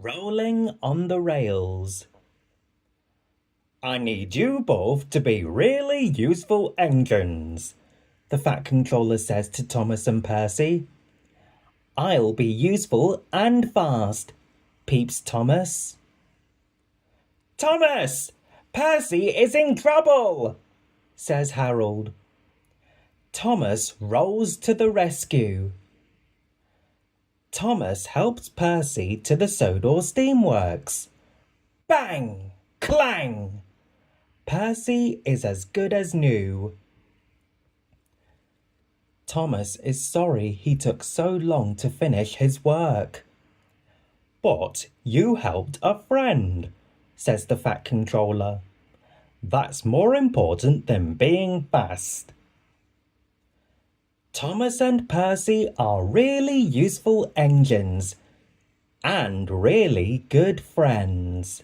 Rolling on the rails. I need you both to be really useful engines, the Fat Controller says to Thomas and Percy. I'll be useful and fast, peeps Thomas. Thomas! Percy is in trouble, says Harold. Thomas rolls to the rescue. Thomas helps Percy to the Sodor Steamworks. Bang! Clang! Percy is as good as new. Thomas is sorry he took so long to finish his work. But you helped a friend, says the Fat Controller. That's more important than being fast. Thomas and Percy are really useful engines and really good friends.